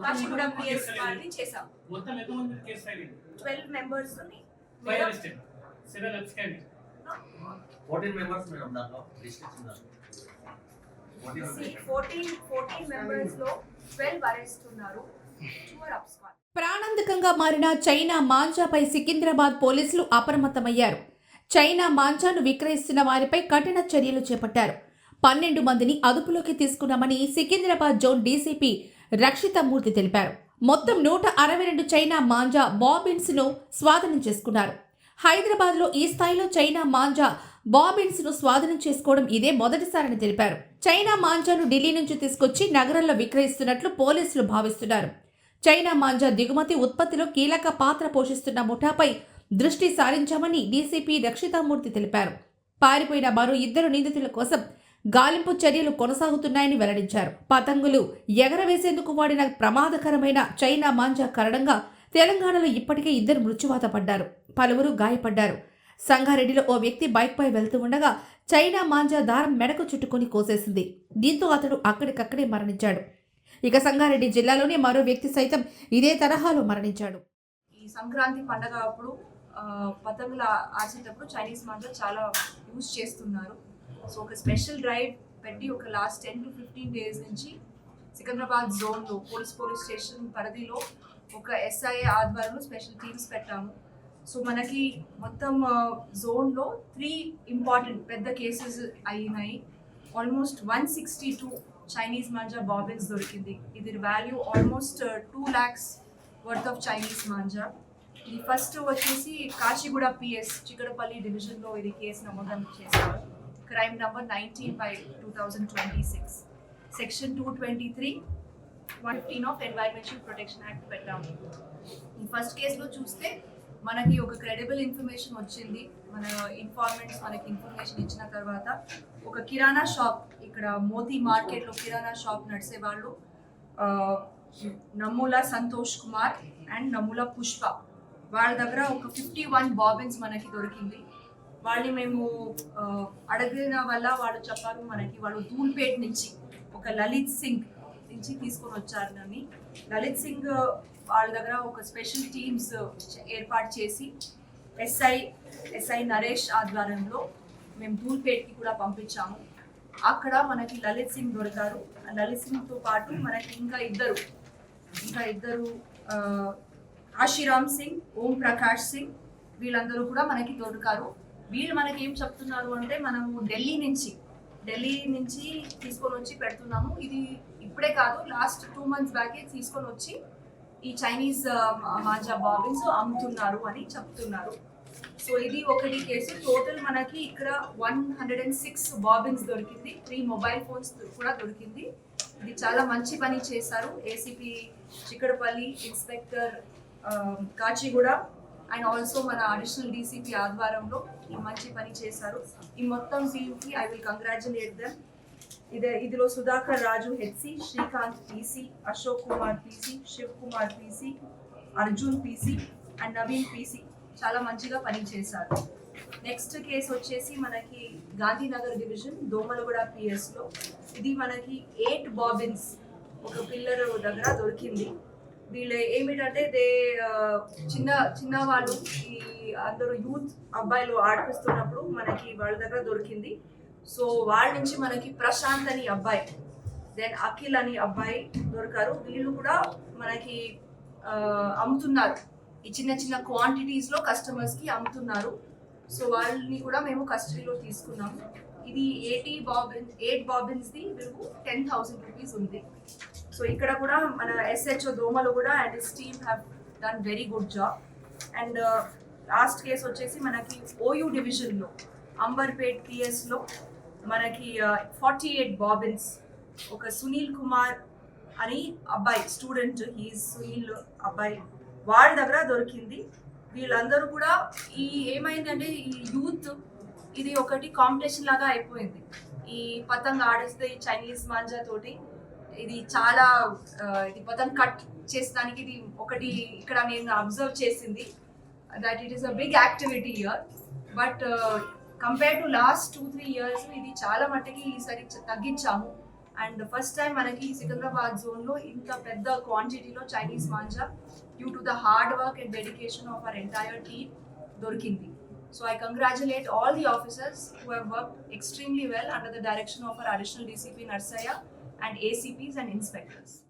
Kachiguda PS వాళ్ళని చేసాం. మొత్తం ఎంతమంది కేసు ఫైల్ అయింది? 12 మెంబర్స్ ని 5 అరెస్టెడ్, 7 అబ్స్కాండెడ్. 14 మెంబర్స్ మేడం దాంట్లో రిస్ట్రిక్షన్ దాంట్లో 14 మెంబర్స్ లో 12 అరెస్ట్ ఉన్నారు, 2 ఆర్ అబ్స్కాండ్. ప్రాణాంతకంగా మారిన చైనా మాంజాపై సికింద్రాబాద్ పోలీసులు అప్రమత్తమయ్యారు. చైనా మాంజాను విక్రయిస్తున్న వారిపై కఠిన చర్యలు చేపట్టారు. 12 మందిని అదుపులోకి తీసుకున్నామని సికింద్రాబాద్ జోన్ డీసీపీ రక్షితమూర్తి తెలిపారు. మొత్తం 162 చైనా మాంజా బాబిన్స్ ను స్వాధీనం చేసుకున్నారు. హైదరాబాద్ లో ఈ స్థాయిలో చైనా మాంజా బాబిన్స్ ను స్వాధీనం చేసుకోవడం ఇదే మొదటిసారని తెలిపారు. చైనా మాంజాను ఢిల్లీ నుంచి తీసుకొచ్చి నగరంలో విక్రయిస్తున్నట్లు పోలీసులు భావిస్తున్నారు. చైనా మాంజా దిగుమతి ఉత్పత్తిలో కీలక పాత్ర పోషిస్తున్న ముఠాపై దృష్టి సారించామని డీసీపీ రక్షితమూర్తి తెలిపారు. పారిపోయిన మరో 2 నిందితుల కోసం గాలింపు చర్యలు కొనసాగుతున్నాయని వెల్లడించారు. పతంగులు ఎగరవేసేందుకు వాడిన ప్రమాదకరమైన చైనా మాంజా కారణంగా తెలంగాణలో ఇప్పటికే 2 మృత్యువాత పడ్డారు, పలువురు గాయపడ్డారు. సంగారెడ్డిలో ఓ వ్యక్తి బైక్పై వెళ్తూ ఉండగా చైనా మాంజా దారం మెడకు చుట్టుకొని కోసేసింది. దీంతో అతడు అక్కడికక్కడే మరణించాడు. ఇక సంగారెడ్డి జిల్లాలోని మరో వ్యక్తి సైతం ఇదే తరహాలో మరణించాడు. ఈ సంక్రాంతి పండగ అప్పుడు పతంగులు ఆర్చేటప్పుడు చైనీస్ మాంజా చాలా యూజ్ చేస్తున్నారు. సో ఒక స్పెషల్ డ్రైవ్ పెట్టి ఒక లాస్ట్ 10 to 15 డేస్ నుంచి సికింద్రాబాద్ జోన్లో పోలీస్ స్టేషన్ పరిధిలో ఒక ఎస్ఐఏ ఆధ్వర్యంలో స్పెషల్ టీమ్స్ పెట్టాము. సో మనకి మొత్తం జోన్లో 3 ఇంపార్టెంట్ పెద్ద కేసెస్ అయినాయి. ఆల్మోస్ట్ 162 చైనీస్ మాంజా బాబిన్స్ దొరికింది. ఇది value almost 2 lakhs worth of Chinese manja. ఇది ఫస్ట్ వచ్చేసి కాచిగూడ పిఎస్ చిక్కడపల్లి డివిజన్లో ఇది కేసు నమోదు చేశారు. Crime number 19/2026 section 223 115 of environmental protection act పెట్టాము. ఈ ఫస్ట్ కేసులో చూస్తే మనకి ఒక క్రెడిబుల్ ఇన్ఫర్మేషన్ వచ్చింది. మన ఇన్ఫార్మెంట్స్ మనకి ఇన్ఫర్మేషన్ ఇచ్చిన తర్వాత ఒక కిరాణా షాప్, ఇక్కడ మోతీ మార్కెట్లో కిరాణా షాప్ నడిసే వాళ్ళు నమ్ముల సంతోష్ కుమార్ అండ్ నమ్ముల పుష్ప, వాళ్ళ దగ్గర ఒక 51 బాబిన్స్ మనకి దొరికింది. వాళ్ళని మేము అడిగిన వల్ల వాళ్ళు చెప్పారు మనకి వాళ్ళు ధూల్పేట్ నుంచి ఒక లలిత్ సింగ్ నుంచి తీసుకొని వచ్చారని. లలిత్ సింగ్ వాళ్ళ దగ్గర ఒక స్పెషల్ టీమ్స్ ఏర్పాటు చేసి ఎస్ఐ నరేష్ ఆధ్వర్యంలో మేము ధూల్పేట్కి కూడా పంపించాము. అక్కడ మనకి లలిత్ సింగ్ దొరికారు. లలిత్ సింగ్తో పాటు మనకి ఇంకా ఇద్దరు ఆశీరామ్ సింగ్, ఓం ప్రకాష్ సింగ్, వీళ్ళందరూ కూడా మనకి దొరికారు. వీళ్ళు మనకి ఏం చెప్తున్నారు అంటే మనము ఢిల్లీ నుంచి తీసుకొని వచ్చి పెడుతున్నాము. ఇది ఇప్పుడే కాదు, లాస్ట్ 2 months బ్యాకే తీసుకొని వచ్చి ఈ చైనీస్ మాంజా బాబిన్స్ అమ్ముతున్నారు అని చెప్తున్నారు. సో ఇది ఒకటి కేసు. టోటల్ మనకి ఇక్కడ 106 బాబిన్స్ దొరికింది. 3 మొబైల్ ఫోన్స్ కూడా దొరికింది. ఇది చాలా మంచి పని చేశారు ACP Chikkadpally, inspector Kachiguda and also మన అడిషనల్ డీసీపీ ఆధ్వర్యంలో ఈ మంచి పని చేశారు. ఈ మొత్తం టీమ్కి ఐ విల్ కంగ్రాచులేట్ దెమ్. ఇదిలో Sudhakar Raju HC, Srikanth PC, Ashok Kumar PC, Shiv Kumar PC, Arjun PC and Naveen PC చాలా మంచిగా పని చేశారు. నెక్స్ట్ కేసు వచ్చేసి మనకి గాంధీనగర్ డివిజన్ దోమలగూడ పిఎస్లో. ఇది మనకి 8 బాబిన్స్ ఒక పిల్లర్ దగ్గర దొరికింది. వీళ్ళు ఏమిటంటే చిన్న వాళ్ళు ఈ అందరూ యూత్ అబ్బాయిలు ఆడిపిస్తున్నప్పుడు మనకి వాళ్ళ దగ్గర దొరికింది. సో వాళ్ళ నుంచి మనకి ప్రశాంత్ అని అబ్బాయి, దెన్ అఖిల్ అని అబ్బాయి దొరికారు. వీళ్ళు కూడా మనకి అమ్ముతున్నారు, ఈ చిన్న క్వాంటిటీస్లో కస్టమర్స్కి అమ్ముతున్నారు. సో వాళ్ళని కూడా మేము కస్టడీలో తీసుకున్నాము. ఇది 8 బాబిన్స్ది విలువ 10,000 రూపీస్ ఉంది. సో ఇక్కడ కూడా మన ఎస్హెచ్ఓ దోమలు కూడా and his team have done very good job. And last case వచ్చేసి మనకి ఓయూ డివిజన్లో అంబర్పేట్ పిఎస్లో మనకి 48 బాబిన్స్ ఒక సునీల్ కుమార్ అని అబ్బాయి స్టూడెంట్, హీఈస్ సునీల్ అబ్బాయి, వాళ్ళ దగ్గర దొరికింది. వీళ్ళందరూ కూడా ఏమైందంటే ఈ యూత్ ఇది ఒకటి కాంపిటీషన్ లాగా అయిపోయింది. ఈ పతంగ్ ఆడిస్తే ఈ చైనీస్ మాంజా తోటి ఇది చాలా ఇది పతంగ్ కట్ చేసడానికి ఇది ఒకటి ఇక్కడ నేను అబ్జర్వ్ చేసింది that it is a big activity year. But compare to last 2-3 years ఇది చాలా మట్టుకి ఈసారి తగ్గించాము. అండ్ ఫస్ట్ టైం మనకి సికింద్రాబాద్ జోన్లో ఇంత పెద్ద క్వాంటిటీలో Chinese manja due to the hard work and dedication of our entire team దొరికింది. So I congratulate all the officers who have worked extremely well under the direction of our additional DCP Narsaya and ACPs and inspectors.